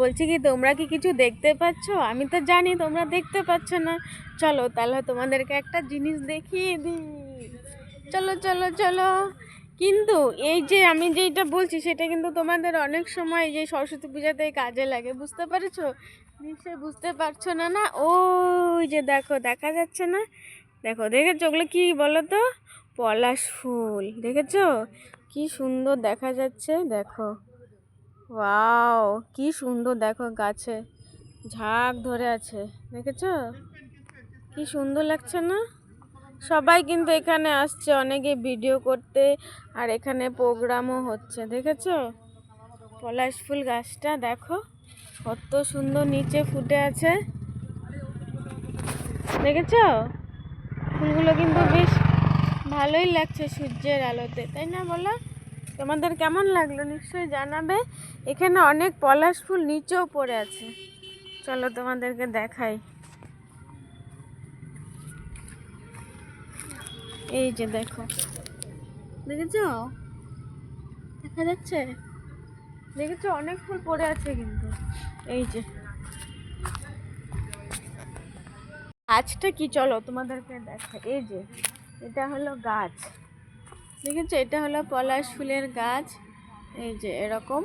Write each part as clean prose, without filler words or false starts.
বলছি কি তোমরা কি কিছু দেখতে পাচ্ছ? আমি তো জানি তোমরা দেখতে পাচ্ছ না। চলো তাহলে তোমাদেরকে একটা জিনিস দেখিয়ে দিই। চলো চলো চলো। কিন্তু এই যে আমি যেটা বলছি সেটা কিন্তু তোমাদের অনেক সময় যে সরস্বতী পূজাতে কাজে লাগে, বুঝতে পারছো? নিশ্চয়ই বুঝতে পারছো না? না ওই যে দেখো, দেখা যাচ্ছে না? দেখো, দেখেছো ওগুলো কি বলো তো? পলাশ ফুল। দেখেছো কি সুন্দর দেখা যাচ্ছে? দেখো, ওয়াও কি সুন্দর, দেখো গাছে ঝাঁক ধরে আছে। দেখেছো কি সুন্দর লাগছে না? সবাই কিন্তু এখানে আসছে অনেকে ভিডিও করতে, আর এখানে প্রোগ্রামও হচ্ছে। দেখেছো পলাশ ফুল গাছটা? দেখো কত সুন্দর নিচে ফুটে আছে। দেখেছো ফুলগুলো কিন্তু বেশ ভালোই লাগছে সূর্যের আলোতে, তাই না বলো? তোমাদের কেমন লাগলো নিশ্চয়ই জানাবে। এখানে অনেক পলাশ ফুল নিচেও পড়ে আছে। চলো তোমাদেরকে দেখাই। এই যে দেখো, দেখেছো? দেখা যাচ্ছে? দেখেছো অনেক ফুল পড়ে আছে কিন্তু। এই যে গাছটা কি, চলো তোমাদেরকে দেখাই। এই যে এটা হলো গাছ, দেখেছো? এটা হলো পলাশ ফুলের গাছ। এই যে এরকম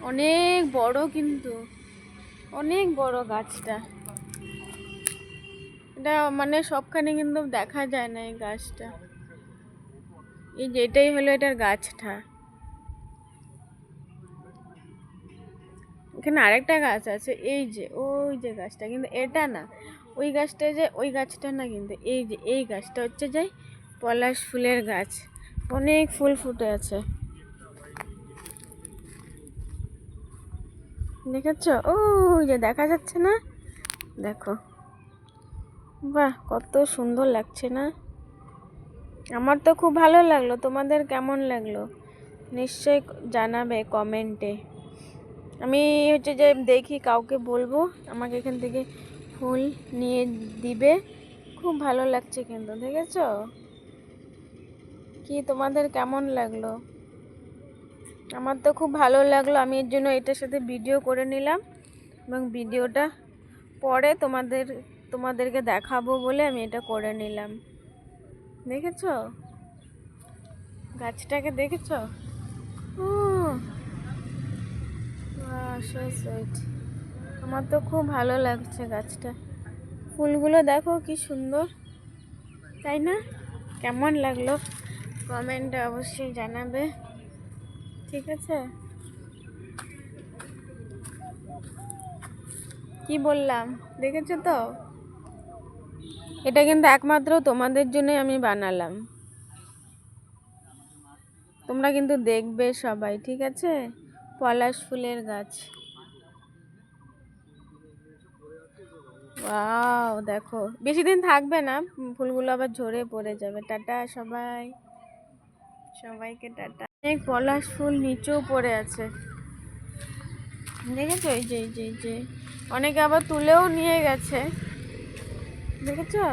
অনেক বড়, কিন্তু অনেক বড় গাছটা। এটা মানে সবখানে কিন্তু দেখা যায় না এই গাছটা। এই যে এটাই হলো এটার গাছটা। এখানে আরেকটা গাছ আছে, এই যে ওই যে গাছটা, কিন্তু এটা না। ওই গাছটা যে ওই গাছটা না, কিন্তু এই যে এই গাছটা হচ্ছে যে পলাশ ফুলের গাছ। অনেক ফুল ফুটে আছে, দেখেছো? ওই যে দেখা যাচ্ছে না? দেখো, বাহ কত সুন্দর লাগছে না? আমার তো খুব ভালো লাগলো। তোমাদের কেমন লাগলো নিশ্চয়ই জানাবে কমেন্টে। আমি হচ্ছে যে দেখি কাউকে বলবো আমাকে এখান থেকে ফুল নিয়ে দিবে। খুব ভালো লাগছে কিন্তু, দেখেছো? কি তোমাদের কেমন লাগলো? আমার তো খুব ভালো লাগলো। আমি এর জন্য এটার সাথে ভিডিও করে নিলাম, এবং ভিডিওটা পরে তোমাদেরকে দেখাবো বলে আমি এটা করে নিলাম। দেখেছো গাছটাকে? দেখেছো? ও সো সুইট। আমার তো খুব ভালো লাগছে গাছটা। ফুলগুলো দেখো কি সুন্দর, তাই না? কেমন লাগলো কমেন্টে অবশ্যই জানাবে, ঠিক আছে? কি বললাম দেখেছো তো? এটা কিন্তু একমাত্র তোমাদের জন্যই আমি বানালাম। তোমরা কিন্তু দেখবে সবাই, ঠিক আছে? পলাশ ফুলের গাছ। ওয়াও দেখো, বেশি দিন থাকবে না, ফুলগুলো আবার ঝরে পড়ে যাবে। টাটা সবাই, সবাইকে টাটা। অনেক পলাশ ফুল নিচেও পড়ে আছে, দেখেছো? এই যে এই যে এই যে অনেকে আবার তুলেও নিয়ে গেছে, দেখেছো?